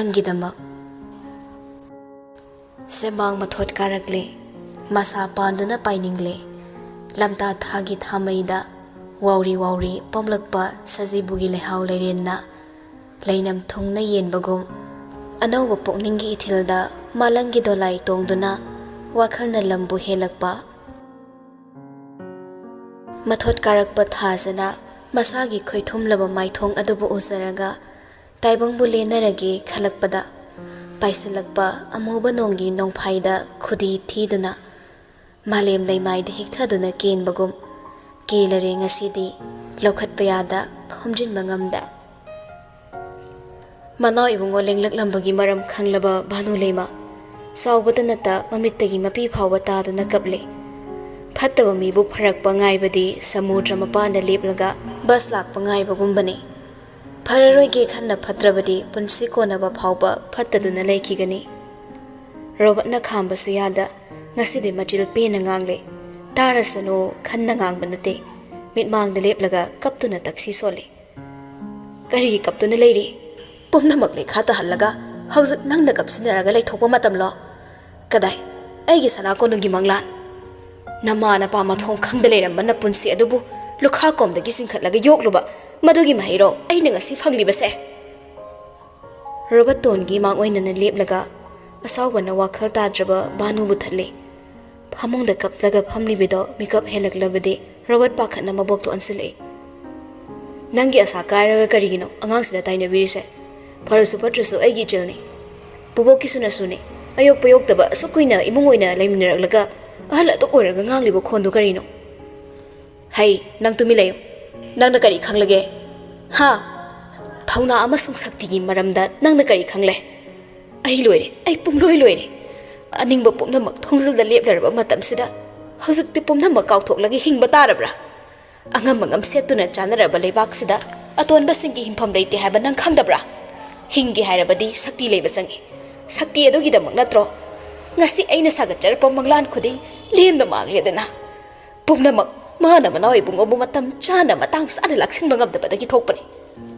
Nangidamak Sembang mathot karakle Masa panduna painingle Lamta thagi thamaida Wauri pomlakpa sajibugi lehau leirenna Leinam thungna yenbagum Anauba pokningi ithilda Malangi dolai tongduna Wakhalna lambu helakpa Mathot karakpa thazana Masagi khoithumlaba maithong adubu uzaraga Taibangbu lenaragi khalakpada Paisilakpa amuba nongi nongphaida khudi thiduna Malem leimaida hikthaduna kenbagum Kelare ngasidi lokhatpa yada khomjinba ngamda Manau ibungo lenglak-lambagi maram khanglaba bhanu leima Saubata nata mamittagi mapi phawba taduna kaple Phattaba mibu pharakpa ngaibadi samudra mapanda leplaga bus lakpa ngaibagumbani Phararoige khanna phatrabadi punsi konaba phawba phattaduna leikigani Robotna khambasu yada ngasidi majil pena ngangle Tarasano khanna ngangba nate mitmangda leplaga kaptuna taksi sole Karigi kaptuna leiri Pumnamak le khata hallaga hawjik nangna kapsinaraga leithokpa matamlo Kadai aigi sana konungi manglan Namana pama thong khangda leirambana punsi adubu lukha komdagi singkhatlaga yokluba Madugi mahiro aina ngasi fanglibase Robot tongi mangoinana leplaga asawbana wakhal tadraba banubu thatle Phamongda kaptlaga phamlibido makeup helaklabadi robot pakhatna mabokto ansile Nangi asa kairaga karigino angangsida tainabirise Pharasu patrasu aigi chilni Puboki sunasune ayok payokdaba asukuina imungoina laiminaraklaga ahal atok oiraga nganglibo khondu karino Hai nang tumi layo Nangna kari khanglage Ha Thauna amasung saktigi maramda nangna kari khangle Ai loire ai pumloi loire Aningba pumnamak thongzilda leplaraba matamsida hawjikti pumnamak kauthoklagi hingba tarabra Angam setuna chanaraba leibaksida atonba singgi himpham leite haiba nang khangdabra Hingi hairabadi sakti leiba changi Sakti adugidamak natro Ngasi aina sagatjarpa manglan khuding lemna mangledana Pumnamak Mana manau ibungo bu matam chana matang sana laksinba ngamdabadagi thokpani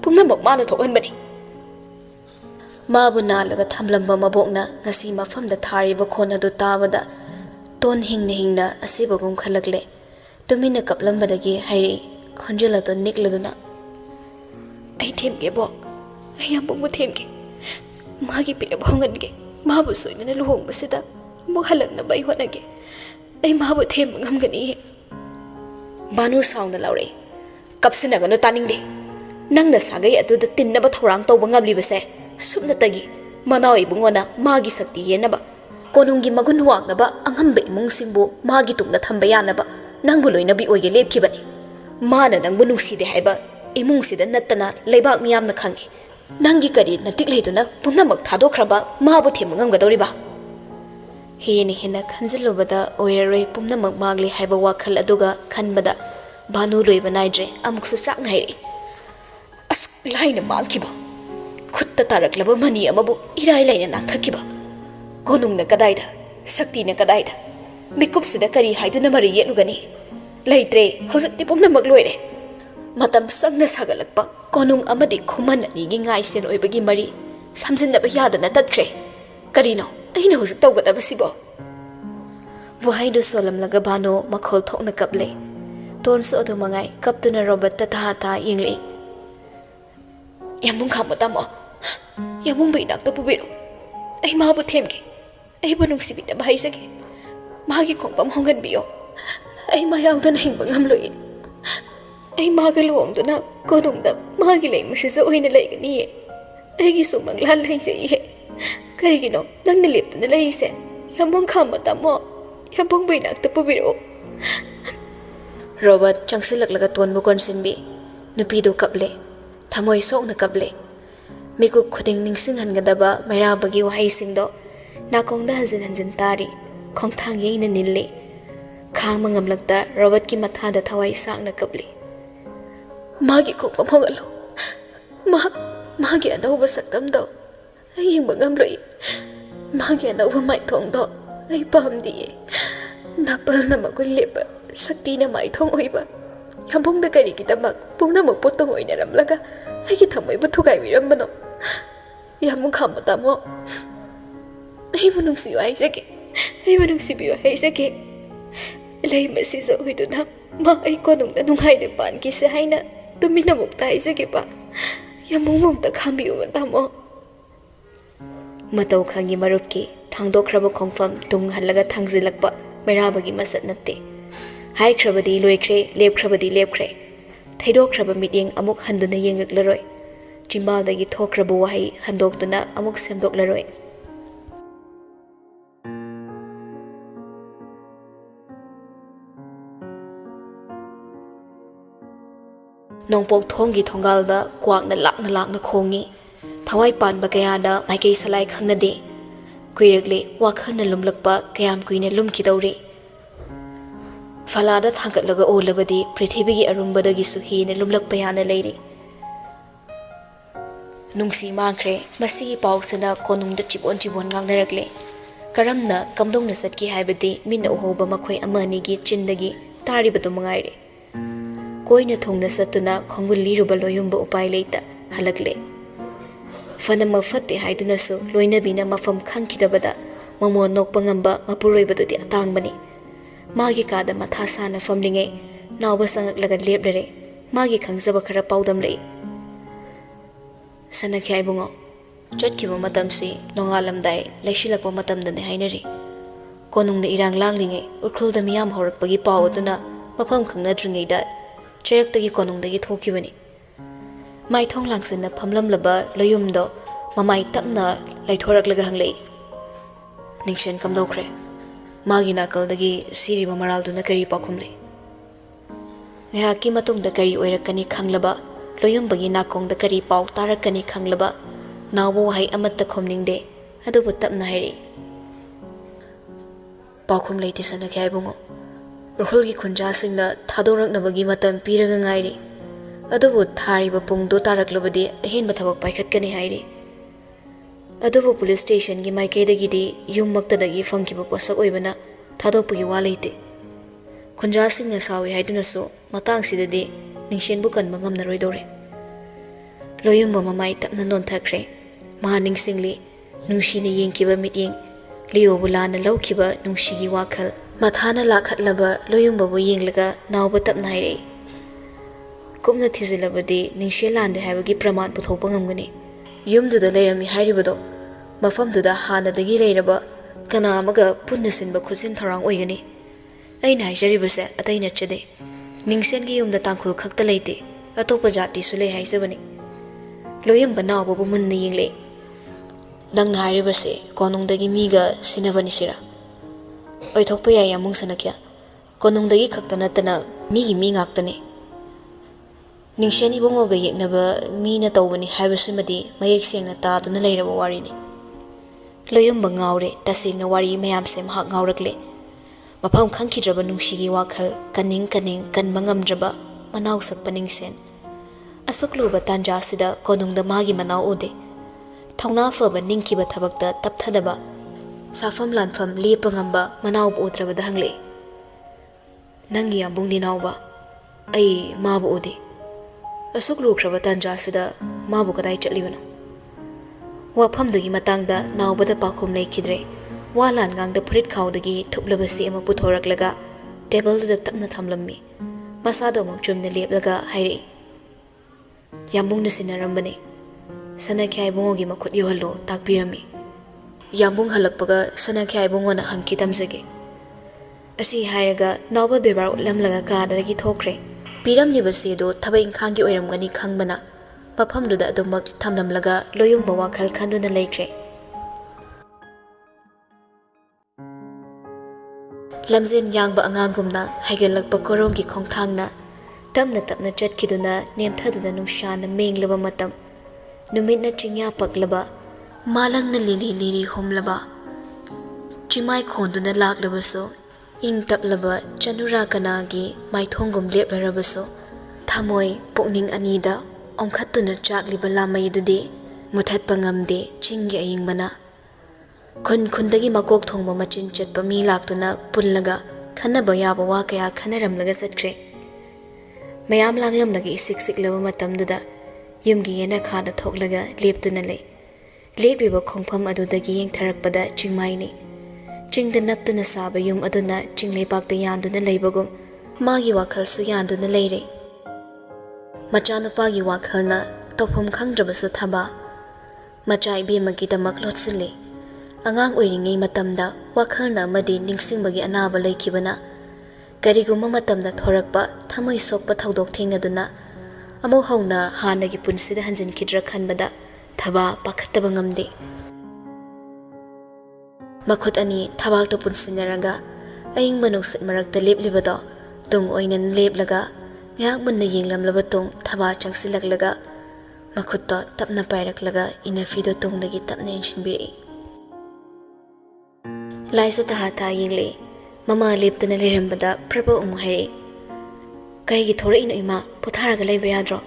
Pumnamak mana thokhanbani Mabu nalaga thamlamba mabokna ngasi mafamda thariba khona du tabada ton hingna asibagum khalakle tumina kaplambadagi hairi khonjela to nikladuna Ai themge bok ai yambung themge magi pira bhongange mabu soina luhong basida mukhalakna bai honage ai mabu them ngamgani Banu sauna laure kapsinagano taningde nangna sagai aduda tinnaba thorang tawba ngamlibase subnatagi manau ibungona magi sakti yenaba konungi magun wangnaba anghambe imungsingbu magi tungna thamba yanaba nangbu loinabi oige lepkibani mana nangbu nungside haiba imungsida nattana leibak miyamna khangi nangi kari natik leiduna pumnamak thadokhraba mabu themngamgadoriba Heni hena khanjilubada oiraroi pumnamak magli haiba wakhal aduga khanbada banu loiba naidre amuksu chak nairi As laina mangkiba khutta taraklaba mani amabu irai laina nakthakiba konungna kadaida saktina kadaida mikupsida kari haiduna mari yelugani leitre hawjikti pumnamak loire matam sangna sagalakpa konung amadi khuman ani gi ngai sen oibagi mari samjinaba yadana tatkre karino Aina hujik tawgadabasibo Wahaidu solamlaga bano makhol thokna kaple Tonso adu mangai kaptuna robot ta yingli Yamung khamatamo Yamung binak to pubiro Ai mabu themge Ai banung sibita bahaisage Magi khongpam hongan biyo Ai mayawdana hingbangam loi Ai magaluongduna konungda magi lei masisa oina leigani Ai gi sumanglan leise Karigino nangna leptuna leise yambong khamatamo yambong binak to pubiro Robot changsilaklaga tonbu konsinbi nupido kaple thamoi sokna kaple miku khuding ningsinghangadaba mairabagi wahaisingdo nakongda hanjin tari khongthang yeina nille khangma ngamlakta robot ki mathada thawai sakna kaple magi khokpam hogalo magi anauba saktamdo ai hingbangam loi magi anauba maithongdo ai pamdiye napalna makul lepa saktina maithong oiba yambongda karigitamak pumnamak potong oinaramlaga aigi thamoiba thugai wirambano Yamu kham tamo. Ai bunung si ai sake. Ai bunung si biyo ai sake. Lai masi sa huidu na ma ai ko nung da nung hai de pan ki se hai na tumina mukta ai sake pa. Yamu mum ta kham biyo tamo. Matau khangi marut ki thangdokraba khongfam tung halaga thangzilakpa merabagi masat natte. Hai krabadi loikre lep krabadi lepkre. Thaidokraba mityeng amuk handuna yengaklaroi. Chimbaldagi thokraba wahai handokduna amuk semdoklaroi. Nongpok thonggi thongalda kwakna lakna khongi. Thawai panba kayada maikei salai khangnade. Kuirakle wakhalna lumlakpa kayam kuina lumkidawri. Falada thangkatlaga olabadi prithibigi arumbadagi suhina lumlakpa yana leiri. Nungsi mangkre masigi pausana konungda chibon ngangnarakle. Karamna kamdongna satki haibadi mina uhoba makhoi amanigi chindagi taribadu mangaire. Koina thongna satuna khongul liruba loyumba upai leita halakle. Fana mafatte haidunasu loinabina mafam khangkidabada mamo nokpa ngamba mapuroibadudi atangbani. Magi kada matha sana famlinge nawba sangaklaga leplare magi khangzaba khara paudam lei. Sanakhyai bungo chotkiba matamsi nongalamdai leishilakpa matamdane hainari. Konungna irang langlinge urkhulda miyam horakpagi paw aduna mafam khangnadringeida cheraktagi konungdagi thokibani. Maithong langsina phamlamlaba loyumdo mamai tapna laithoraklaga hanglei. Ningshen kamdokre. Magi nakaldagi siriba maralduna kari pakhumle. Ngahaki matungda kari oirakani khanglaba loyumbagi nakongda kari paw tarakani khanglaba nawba wahai amatta khomningde adubu tapna hairi. Pakhum leiti sanakhyai bungo. Urkhulgi khunjasingna thadoraknabagi matam piraga ngairi. Adubu thariba pungdo taraklabadi ahenba thabak paikhatkani hairi. Adubu police station gi maikaidagidi yummaktadagi fangkiba posak oibana thadokpagi wa leite. Khunjasingna sawi haidunasu matangsidadi ningshenbu kanba ngamnaroidore. Loyumba mamai tapna nonthakre maha ningsingli nungshina yengkiba mityeng liyobu lana lawkiba nungshigi wakhal mathana lakhatlaba loyumbabu yenglaga nawba tapna hairei. Kumna thizilabadi ningshe lande haibagi praman puthokpa ngamgani. Yumduda leirami hairibado mafamduda hanadagi leiraba kana amaga punna sinba khusin tharang oigani. Aina haijaribase atai nachade. Ningsengi yumda tangkhul khakta leite atopa jati sule haisabani. Loyumba nawbabu munna yengle. Nangna hairibase konungdagi miga sinabani sira. Oithokpa yai amung sanakya. Konungdagi khakta natana migi mi ngaktane. Ningshen ibongoga yeknaba mina tawbani haibasumadi mayek sengna taaduna leiraba warini. Loyumba ngawre tasengna wari mayamse mahak ngawrakle. Mafam khangkidraba nungshigi wakhal kaning kanba ngamdraba manaw sakpa ningsen. Asukluba tanja asida konungda magi manaw ode. Thongna faba ningkiba thabakta tapthadaba safam lanfam lepa ngamba manaw udrabada hangle. Nangi ambung ninawba ai mabu ode. Asuklu kraba tanja asida mabu kadai chatlibano. Wafamdagi matangda nawbada pakhum leikidre. Walan ngangda purit khawdagi thuplabasi ama puthoraklaga table-da tapna thamlammi. Masado among chumna leplaga hairei. Yambungna sinarambane. Sanakhyai bungogi makhut yohallo takpirami. Yambung halakpaga sanakhyai bungona hangki tamzage. Asi hairaga nawba bebar utlamlaga kadadagi thokre. Piramnibasi do thaba ingkhanggi oiramgani khangbana mafamduda adumak thamlamlaga loyumba wakhal khanduna leikre. Lamzen yangba angangumna haigalakpa koronggi khongthangna tamna chatkiduna nemthaduna nungshana menglaba matam numitna chingya paklaba malangna lili humlaba chimai khonduna laklabaso ing taplaba chanura kanagi maithongum leplarabaso thamoi pukning anida ongkhatuna chakliba lamaidudi muthatpa ngamde chinggi ayingbana khundagi makok thongba machin chatpa mi laktuna pullaga khanaba yaba wa kaya khanaramlaga satkre mayam langlamlagi siklaba matamduda yumgi yena khada thoklaga leptuna lei Lebriba khongpham adudagi yengtharakpada chingmaini. Chingda naptuna saba yum aduna chingleipakta yanduna leibagum magi wakhalsu yanduna leire. Machanupagi wakhalna tawpham khangdrabasu thaba. Macha ibemagidamak lotsili. Angang oiringei matamda wakhalna amadi ningsingbagi anaba leikibana. Kariguma matamda thorakpa thamoi sokpa thaudok thengnaduna amok hauna hanagi punsida hanjinkidra khanbada thaba pakhattaba ngamde. Makhut ani thabakto punsinaraga aying manungsit marakta leplibado tung oinan leplaga ngak munna yenglamlaba tung thaba changsilaklaga makhutto tapna pairaklaga inafido tungdagi tapna yenshinbiri. Laisa taha ta yengle mama leptana lerambada prabha umhaire kaigi thora ino ima potharaga leiba yadro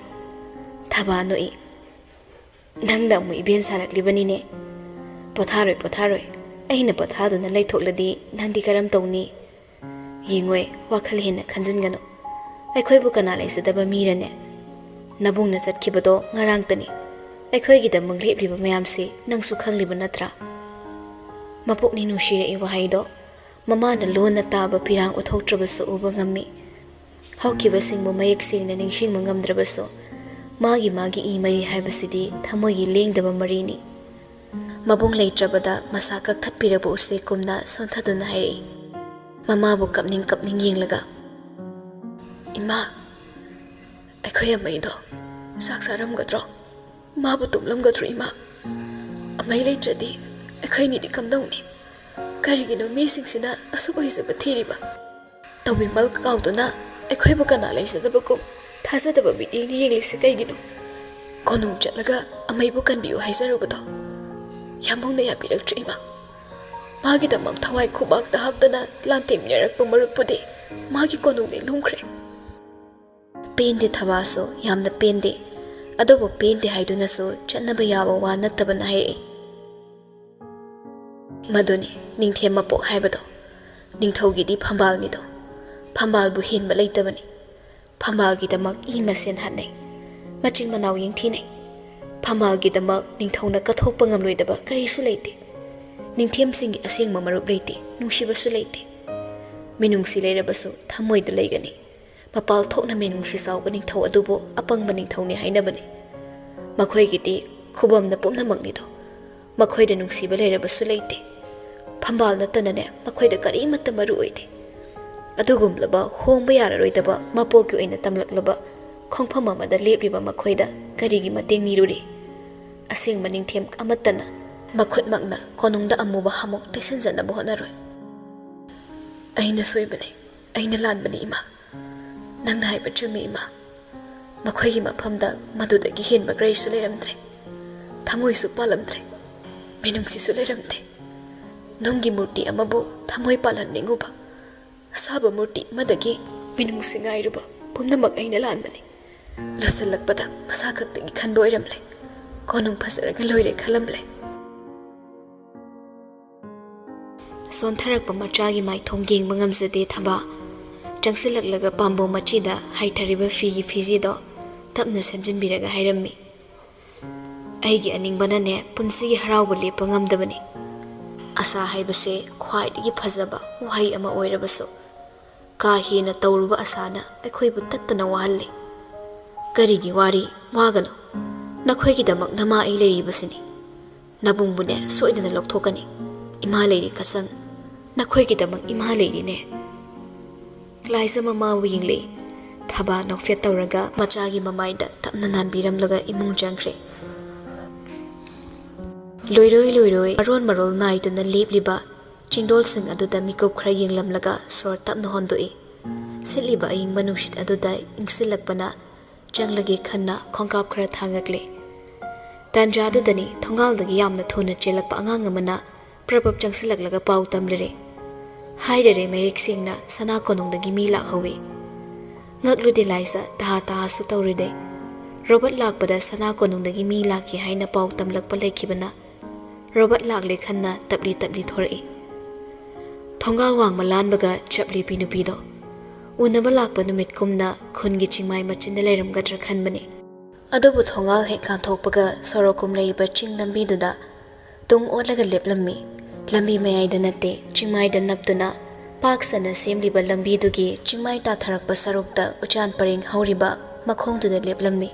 thaba noi nangda mu iben saraklibani ne potharoi aina pothaduna leithokladi nangdi karam tawni yengoi wakhal hena khanjingano aikhoibu kana leisadaba mirane nabungna chatkibado ngarangtani aikhoigida manglepliba mayamse nangsu khangliba natra mapokni nushire e wahaido mama na lona taba pirang uthoktrabasu uba ngami haukiba singbo mayek singna ningsingma ngamdrabasu magi i mari haibasidi thamogi lengdaba marini mabung leitrabada masa kakthatpirabu use kumna sonthaduna hairi mama bu kapning yenglaga ima aikhoya maido saksaram gadro ma bu tumlam gadro ima amai leitradi aikhoini di kamdongni karigino mesingsina asukoi thiriba tawbi mal kauduna aikhoibu kana leisadaba kum thazadaba biding yenglise kaigino konung chatlaga amaibu kanbiu haizarubado yamongna yapiraktrima magi damang thawai khubak da haptana lanteng nyarakpa marupudi magi konungni lumkhre pende thabaso yamna pende adobo pende haiduna so chatnaba yaba wa nattabana hai maduni ningthema pok haibado ningthaugi di phambal ni do phambal bu hin ba leitabani phambal gi damak i masen hanai machin manaw yengthi nei phambal gi damak ningthauna kathokpa ngamloidaba karisu leite ningthem singi asengma marup leite nungsiba su leite minungsi leirabasu thamoida leigani mapal thokna minungsi sawba ningthau adubo apangba ningthauni hainabani makhoi gi di khubamna pomna magni do makhoida nungsiba leirabasu leite phambal natanane makhoida karimata maru oide adugumlaba hongba yararoidaba mapoki oina tamlaklaba khongpham amada lepliba makhoida karigi mateng niruri aseng maning them amatana makhut makna konungda amuba hamok tesenjana bohnaroi aina soibane aina lanbani ima nangna haiba chumi ima makhoigi maphamda madudagi henba graisu leramdre thamoisu palamdre menungsi su leramde nongi murti amabu thamoi palan ninguba asaba murti madagi minungsi ngairuba pumnamak aina lanbani losalakpada masakatagi khanboiramle konung phasaraga loire khalamle sontharakpa machagi mai thonggeng mangamjade thaba changsilaklaga pambo machida haithariba figi fijido tapna samjinbiraga hairammi aigi aningbanane punsigi harauba lepa ngamdabani asa haibase khwaidagi phajaba wahai ama oirabaso ka hena tawruba asana aikhoibu tattana wahalli karigi wari wagano nakhoigidamak nama ai leiribasini nabungbune soidana lokthokani ima leiri kasang nakhoigidamak ima leiri ne laisa mama wingle thaba nokfet tawraga machagi mamaida tapna nanbiramlaga imung jangkhre loiroi Arun marol naiduna lepliba chingdol sing aduda mikop khra yenglamlaga sor tapna hondoi siliba aying manushit aduda ingsilakpana changlagi khanna khongkap khra thangakle tanja adudani thongaldagi yamna thuna chelakpa angang amana prabab changsilaklaga pau tamlere haidere mayek singna sana konungdagi mi lakhawi ngaklude laisa ta su tawride robot lakpada sana konungdagi mi laki haina pau tamlakpa lekhibana robot lakle khanna tapli thorai thongal wang malan baga chapli pinupido unaba lakpa numit kumna khungi chingmai machinda leiramgadra khanbani adobu thongal he kanthokpaga sorokum leiba ching nambiduda tung olaga leplami lambi mayai nate chingmai da naptuna pak sana semliba lambi dugi chingmai ta tharakpa sarukta uchan paring hauriba makhong tu da leplami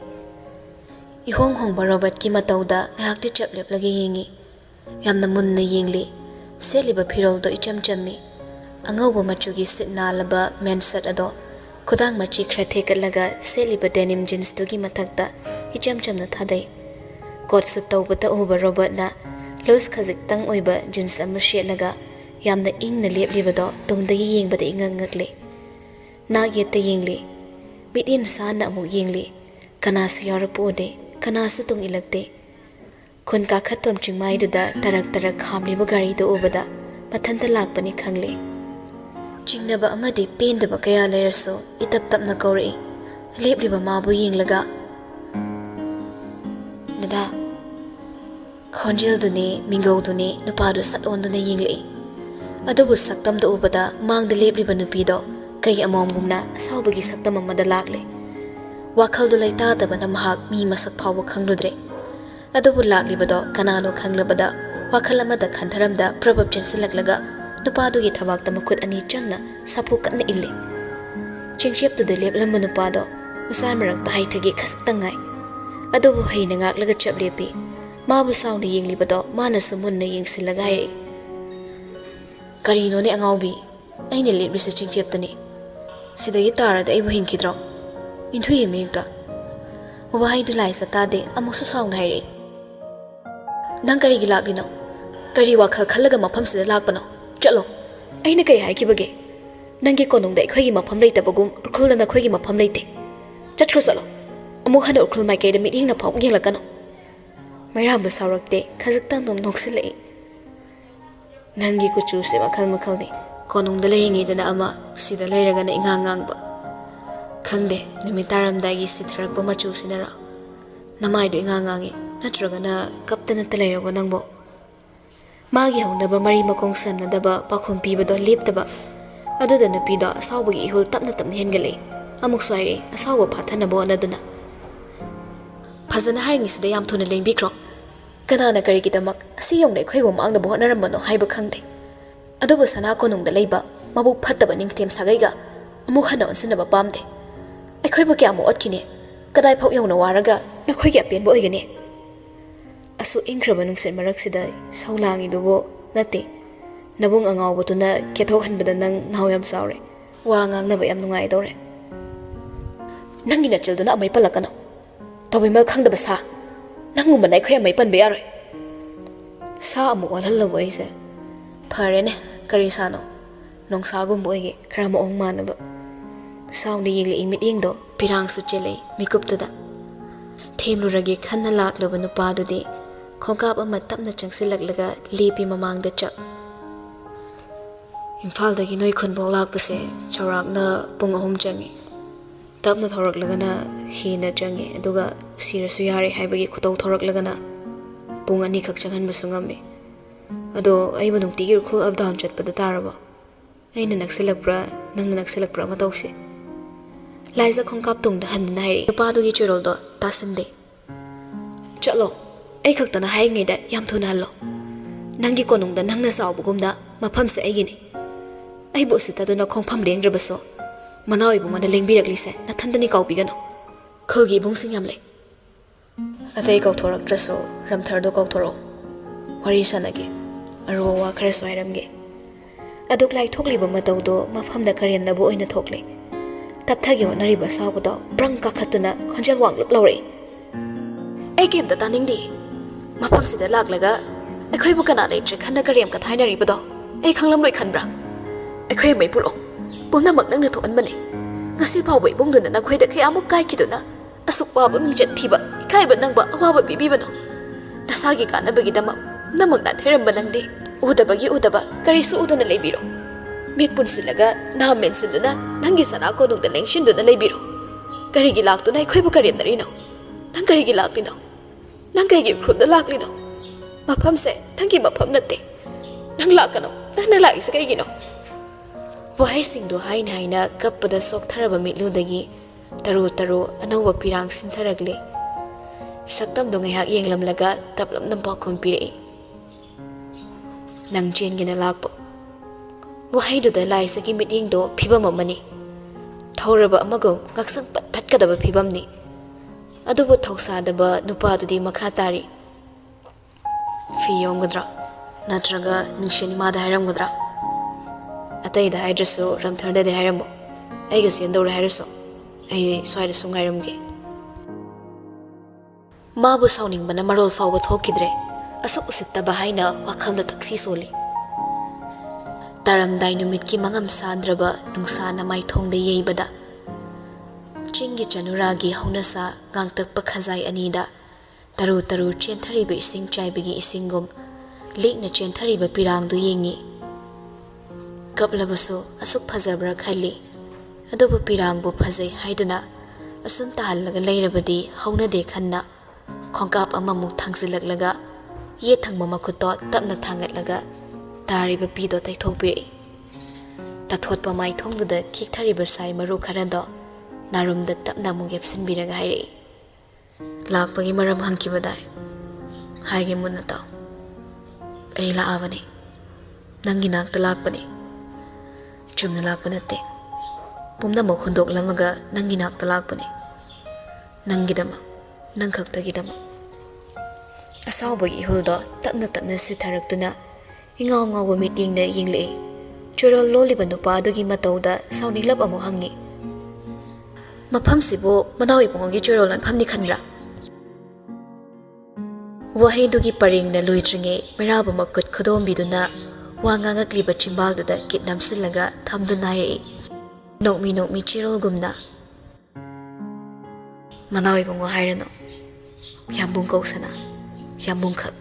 ihong hong Robert ki matauda ngakti chap leplagi yingi yamna munna yingli seliba phirol do icham chammi angauba machugi signalaba mensat ado khudang machi khra thekalaga seliba denim jeans dugi mathakta icham chamna thadai kot su tawbata uba Robert na Los khazik tang oiba jeans ama shelaga yamna ingna leplibado tungdagi yengbada ingangakle na yete yingli bidin sana amu yingli kanasu yarapode kanasu tung ilagte khun ka khatpam chingmai duda tarak khamliba gari do ubada mathanta lakpani khangli chingnaba amadi pendaba kaya leraso itap tapna kauri lepliba mabu yinglaga nada Khonjil duni mingau duni nupadu sat on duni yingli adubu saktam da ubada mang da lepliba nupido kai amom gumna asawbagi saktam amada lakle wakhal du laita daba na mahak mi masak phawa khangludre adubu laklibado kanano khanglabada wakhal amada khantharamda prabab chensilaklaga nupadu gi thabakta makhut ani changna sapu katna ille chingshep tu da leplamba nupado usar marang tahai thagi khasaktangai adubu heina ngaklaga chaplepi Mabu sound yingli bado mana sumun na ying silagay Karino ni angawbi ay nilip sa chingchip tani sida gitara da ibo hinkidro intu yimigda ubahay dulay sa tade amok sa sound hayri nang kari gilak lino kari wakal khalaga mapam sida lakpano chalo ay na kari hay kibage nangi konong da ikwagi mapam layta bagum urkul da na kwagi mapam layte chatkro salo amok hana urkul may kay da miting na pawag yung lakano Mairamba saurakte khazakta nom noksilai nangi kuchu se makhal makhalni konung da lehingi dana ama sida leiraga na ingangang ba khangde nimitaram dagi sitharak ba machu sinara namai do ingangangi natraga na kaptana talairawa nangbo magi hongna ba mari makong samna daba pakhom piba do leptaba aduda na pida asawbagi ihul tapna tapna hengale amuk swaire asawa phathana bo anaduna Fazana haringi sida yam thuna lengbikro kanana karigidamak asi yongna khoi wamang na bo naramano haiba khangde adubu sana konung da leiba mabu phattaba ningthem sagaiga amuk hana onsina ba pamde akhoi ba kya mo otkine kadai phok yongna waraga na khoi kya pen bo oigane asu ingkraba nungsen marak sida saulangi dubo nate nabung angaw botuna kethok hanbada nang naw yam saure wa ngang na ba yam nungai dore nangina childuna amai palakano Tawimel khang da basa nangu manai khoya mai pan be aroi sa amu walhal lo boise phare ne kari sano nong sa gum boige khara mo ong manaba sound yili imit ingdo pirang su chele mikup da themlu rage khanna lak lo banu pa du de khongkap ama tapna changsilak laga lepi mamang da cha imphal da gi noi khon bok lak pase chawrak na pung ahum changi tapna thorak lagana hina changi aduga sirasu yare haibagi khutau thorak lagana pung ani khak changhan basungame ado aiba nungti gi khul up down chat pada taraba aina nakselakpra nangna nakselakpra matause laisa khongkap tung da han nai pa du gi churol do tasande chalo ai khak tana hai ngai da yam thuna hallo nangi konung da nangna saw bugum da mafam se ai gini ai bo sita do na khongpham leng rabaso Manawi bu mana lengbirak lise na thandani kau pigano khogi bung singyam le atai kau thorak traso ramthar do kau thoro wari sanage aro wa khara swairamge aduk lai thokli ba matau do mafam da kariam da bo oina thokle tapthagi onari ba saw do brang ka khatuna khonjal wang lap lawre ai kem da taning di mafam sida lak laga akhoi bu kana le tre khanna kariam ka thainari ba do ai khanglam loi khanbra akhoi mai pulo Pumna magnang na tuan mani. Ngasi pa wai bung dun na khoi da kaya amuk kai kido na. Asuk wa ba mi jet thiba. Kai ba nang ba awa ba bibi ba no. Nasagi ka na bagi dama. Na magna theram ba nang di. Uda bagi uda ba. Kari su uda na leibiro. Mit pun silaga na men sin na nangi sana ko nung da lengshin dun na leibiro. Kari gi lak tu na khoi bu kariam na ri no. Nang kari gi lak li no. Nang kai gi khrup da lak li no. Mapam se tangi mapam na te. Nang lak ka no. Nang na lak isa kari gi no. Wahai singdo hain haina kappada sok tharaba mitlu dagi taru anauba pirang sintharagle saktam do ngaiha yenglam laga taplam nampa khon pire nang chengina lakpo wahaiduda laisagi mityengdo phibam amani thoraba amagom ngaksang pathatkadaba phibamni adubu thausadaba nupadudi makha tari fi yomgadra natraga ningshani mada hairamgadra atayda haidraso ramtharda de hairamo aiga sendora hairaso ai swaida sungairamge mabu sauning bana marol fawba thokidre asuk usittaba haina wakhalda taksi soli taramdai numitki mangam sandraba nungsana maithongda yeibada chingi chanuragi haunasa gangtakpa khazai anida taru taru chenthariba ising chaibigi isingum lekna chenthariba pirangdu yengi kaplabasu asuk phajabra khali adubu pirangbu phajai haiduna asum tahallaga leirabadi haunade khanna khongkap amamuk thangsilaklaga ye thangma makhuto tapna thangatlaga tariba pido taithokpiri tathotpa maithongduda khikthariba sai maru kharado narumda tapna mugep sinbiraga haire lakpagi maram hangkibadai haige munata ai laavani nangi nakta lakpani chumna lakpanate pumna mo khundok lamaga nangi nakta lakpani nangidama nangkhaktagidama asawbagi ihuldo tapna tapna sitharaktuna ingaw ngawa meeting na yinglei chorol loliba nupa adugi matauda saunilap amo hangi mafam sibo manawi pongogi chorol lan phamni khanra wahe dugi paring na luitringe meraba makut khodom biduna wanga ngakliba chimbalduda kitnam silaga thamduna yei nokmi chirol gumna manawi pongo hairano yambung kausana yambung khak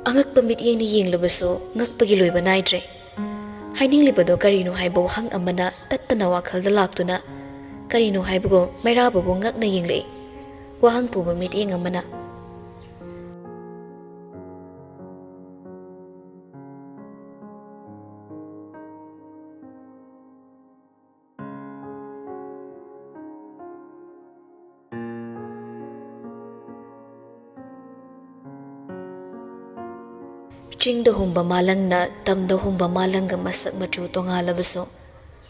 angak pamit yeng ni yeng labaso ngakpagi loiba naidre haining libado karino haibo hang amana tattana wakhalda laktuna karino haibo mairabo ngakna yenglei wahang pu pamit yeng amana chingda humba malangna tamda humba malanga masak machu tonga labaso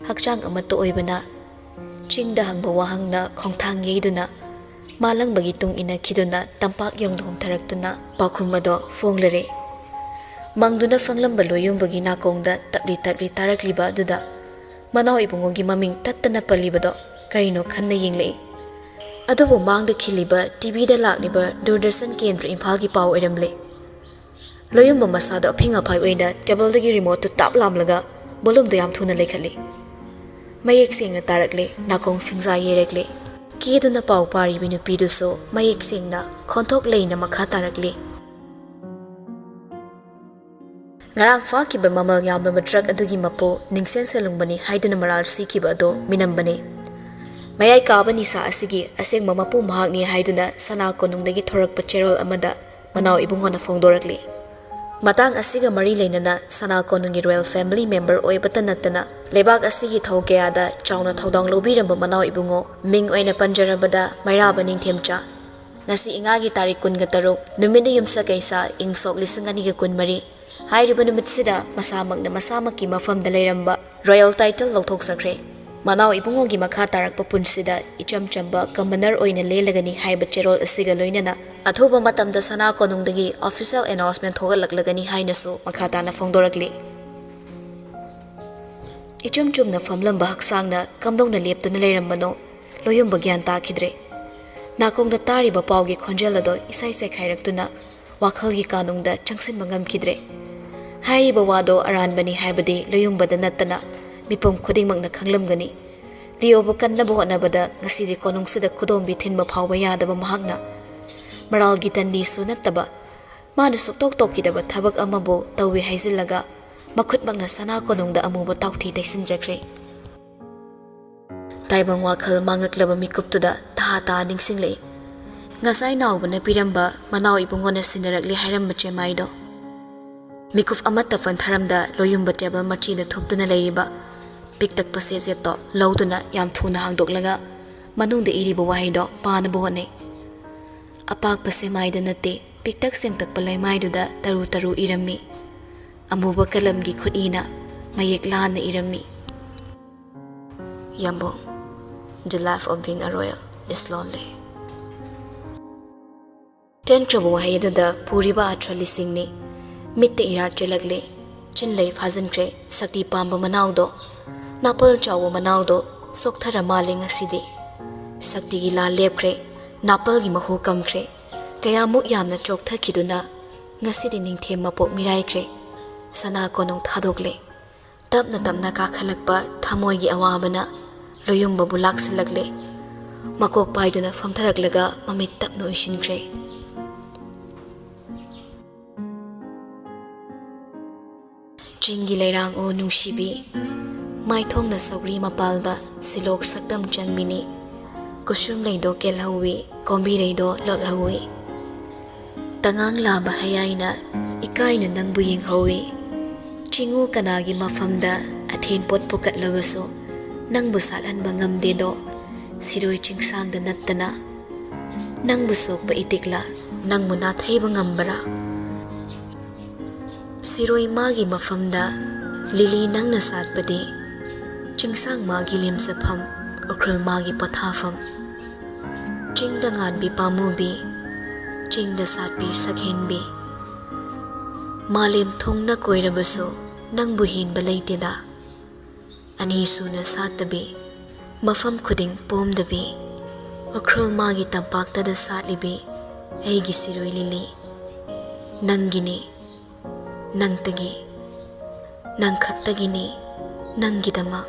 hakchang amato oibana chingda hangba wahangna khongthang yeiduna malang bagi tung ina khiduna tampak yong hum tharaktuna pakhumado fonglare mangduna fanglamba loyum bagi nakongda tabli tarakliba duda manau ibungogi maming tattana palibado karino khanna yenglei adubu mangda khiliba tv da lakniba Doordarshan Kendra Imphal gi pau eramle loyumba masada aphinga phai oina table dagi remote to tap lamlaga bolum de yam thuna lekhali mayek singna tarakle nakong singza yerekle kiduna pau pari binu piduso mayek singna khonthok leina makha tarakle ngarang fa ki ba mamal yamna matrak adugi mapo ningsen selungbani haiduna maral sikiba do minambani mayai kabani sa asigi aseng mamapu mahakni haiduna sana konungdagi thorakpa cherol amada manau ibungona fongdorakle matang asiga mari leinana sana konungi royal family member oibata natana lebak asigi thaukeada chauna thodang lobiramba manau ibungo ming oina panjarabada mairaba ningthemcha ngasi ingagi tarik kun ga taruk numina yumsa kaisa ingsok lisangani ga kun mari hairiba numitsida masamakna masamaki mafamda leiramba royal title lokthok sakre manau ibungo gi makha tarak papunsida ichamchamba commoner oina lelagani haiba cherol asiga loinana athoba matamda sana konungdagi official announcement thogalaklagani hainasu makhatana fongdorakli ichumchumna famlamba haksangna kamdongna leptuna leirambano loyumba gyan takhidre nakongda tariba paugi khonjalado isai sai khairaktuna wakhalgi kanungda changsin mangam khidre hairiba wado aranbani haibadi loyumbada natana mipom khudingmakna khanglamgani liobo kannaba hotnabada ngasidi konungsida khudombi thinma phawba yadaba mahakna maral gitandi sunattaba mana suktok tokidaba thabak amabo tawi haizillaga makhutmakna sana konungda amuba tauthi daisinjakre taibang wakhal mangaklaba mikuptuda ta ningsinglei ngasai nawbana piramba manau ibungona sinarakli hairamba chemaido mikuf amatta fantharamda loyumba table machina thuptuna leiriba piktak pasese to lauduna yam thuna hangdoklaga manungde iriba wahaido pana bohone apak pase maida nate piktak sengtak palai maiduda taru irami ꯑꯃꯨꯕ ꯀꯂꯝꯒꯤ ꯈꯨꯠꯏꯅ ꯃꯌꯦꯛ ꯂꯥꯟꯅ ꯏꯔꯝꯃꯤ. ꯌꯥꯝꯕꯨꯡ, the life of being a royal is lonely. ꯇꯦꯟꯈ꯭ꯔꯕ ꯋꯥꯍꯩ ꯑꯗꯨꯗ ꯄꯨꯔꯤꯕ ꯑꯥꯔꯊ ꯂꯤꯁꯤꯡꯅꯤ. ꯃꯤꯠꯇ ꯏꯔꯥꯠ ꯆꯦꯜꯂꯛꯂꯦ. ꯆꯤꯟꯂꯩ ꯐꯥꯖꯤꯟꯈ꯭ꯔꯦ ꯁꯛꯇꯤ ꯄꯥꯝꯕ ꯃꯅꯥꯎꯗꯣ. ꯅꯥꯄꯜ ꯆꯥꯎꯕ ꯃꯅꯥꯎꯗꯣ ꯁꯣꯛꯊꯔ ꯃꯥꯜꯂꯦ ꯉꯁꯤꯗꯤ. ꯁꯛꯇꯤꯒꯤ ꯂꯥꯜ ꯂꯦꯞꯈ꯭ꯔꯦ. ꯅꯥꯄꯜꯒꯤ ꯃꯍꯨ ꯀꯝꯈ꯭ꯔꯦ. ꯀꯌꯥꯃꯨꯛ ꯌꯥꯝꯅ ꯆꯣꯛꯊꯈꯤꯗꯨꯅ ꯉꯁꯤꯗꯤ ꯅꯤꯡꯊꯦꯝ ꯃꯄꯣꯛ ꯃꯤꯔꯥꯏꯈ꯭ꯔꯦ. ꯁꯅꯥ ꯀꯣꯅꯨꯡ ꯊꯥꯗꯣꯛꯂꯦ. ꯇꯞꯅ ꯇꯞꯅ ꯀꯥꯈꯠꯂꯛꯄ ꯊꯃꯣꯏꯒꯤ ꯑꯋꯥꯕꯅ ꯂꯣꯌꯨꯝꯕꯕꯨ ꯂꯥꯛꯁꯤꯜꯂꯛꯂꯦ. ꯃꯀꯣꯛ ꯄꯥꯏꯗꯨꯅ ꯐꯝꯊꯔꯛꯂꯒ ꯃꯃꯤꯠ ꯇꯞꯅ ꯎꯏꯁꯤꯟꯈ꯭ꯔꯦ. ꯆꯤꯡꯒꯤ ꯂꯩꯔꯥꯡ ꯑꯣ ꯅꯨꯡꯁꯤꯕꯤ, ꯃꯥꯏꯊꯣꯡꯅ ꯁꯧꯒ꯭ꯔꯤ ꯃꯄꯥꯜꯗ ꯁꯤꯂꯣꯛ ꯁꯛꯇꯝ ꯆꯪꯕꯤꯅꯤ. ꯀꯨꯁꯨꯝ ꯂꯩꯗꯣ ꯀꯦꯜꯍꯧꯋꯤ, ꯀꯣꯝꯕꯤꯔꯩꯗꯣ ꯂꯣꯠꯍꯧꯋꯤ. ꯇꯉꯥꯡ ꯂꯥꯕ ꯍꯌꯥꯏꯅ ꯏꯀꯥꯏꯅ ꯅꯪꯕꯨ ꯌꯦꯡꯍꯧꯋꯤ. ꯆꯤꯡꯉꯨ ꯀꯅꯥꯒꯤ ꯃꯐꯝꯗ ꯑꯊꯦꯟꯄꯣꯠ ꯄꯨꯀꯠꯂꯕꯁꯨ ꯅꯪꯕꯨ ꯁꯥꯠꯍꯟꯕ ꯉꯝꯗꯦꯗꯣ ꯁꯤꯔꯣꯏ ꯆꯤꯡꯁꯥꯡꯗ ꯅꯠꯇꯅ. ꯅꯪꯕꯨ ꯁꯣꯛꯄ ꯏꯇꯤꯛꯂ ꯅꯪꯕꯨ ꯅꯥꯊꯩꯕ ꯉꯝꯕꯔꯥ? ꯁꯤꯔꯣꯏ ꯃꯥꯒꯤ ꯃꯐꯝꯗ ꯂꯤꯂꯤ ꯅꯪꯅ ꯁꯥꯠꯄꯗꯤ, ꯆꯤꯡꯁꯥꯡ ꯃꯥꯒꯤ ꯂꯦꯝꯖꯐꯝ, ꯎꯈ꯭ꯔꯨꯜ ꯃꯥꯒꯤ ꯄꯣꯊꯥꯐꯝ. ꯆꯤꯡꯗ ꯉꯥꯟꯕꯤ ꯄꯥꯝꯃꯨꯕꯤ, ꯆꯤꯡꯗ ꯁꯥꯠꯄꯤ ꯁꯛꯍꯦꯟꯕꯤ. ꯃꯥꯂꯦꯝ ꯊꯨꯡꯅ ꯀꯣꯏꯔꯕꯁꯨ ꯅꯪꯕꯨ ꯍꯦꯟꯕ ꯂꯩꯇꯦꯗ. ꯑꯅꯤ ꯁꯨꯅ ꯁꯥꯠꯇꯕꯤ, ꯃꯐꯝ ꯈꯨꯗꯤꯡ ꯄꯣꯝꯗꯕꯤ, ꯎꯈ꯭ꯔꯨꯜ ꯃꯥꯒꯤ ꯇꯝꯄꯥꯛꯇꯗ ꯁꯥꯠꯂꯤꯕꯤ ꯑꯩꯒꯤ ꯁꯤꯔꯣꯏ ꯂꯤꯂꯤ. ꯅꯪꯒꯤꯅꯤ, ꯅꯪꯇꯒꯤ, ꯅꯪ ꯈꯛꯇꯒꯤꯅꯤ, ꯅꯪꯒꯤꯗꯃꯛ.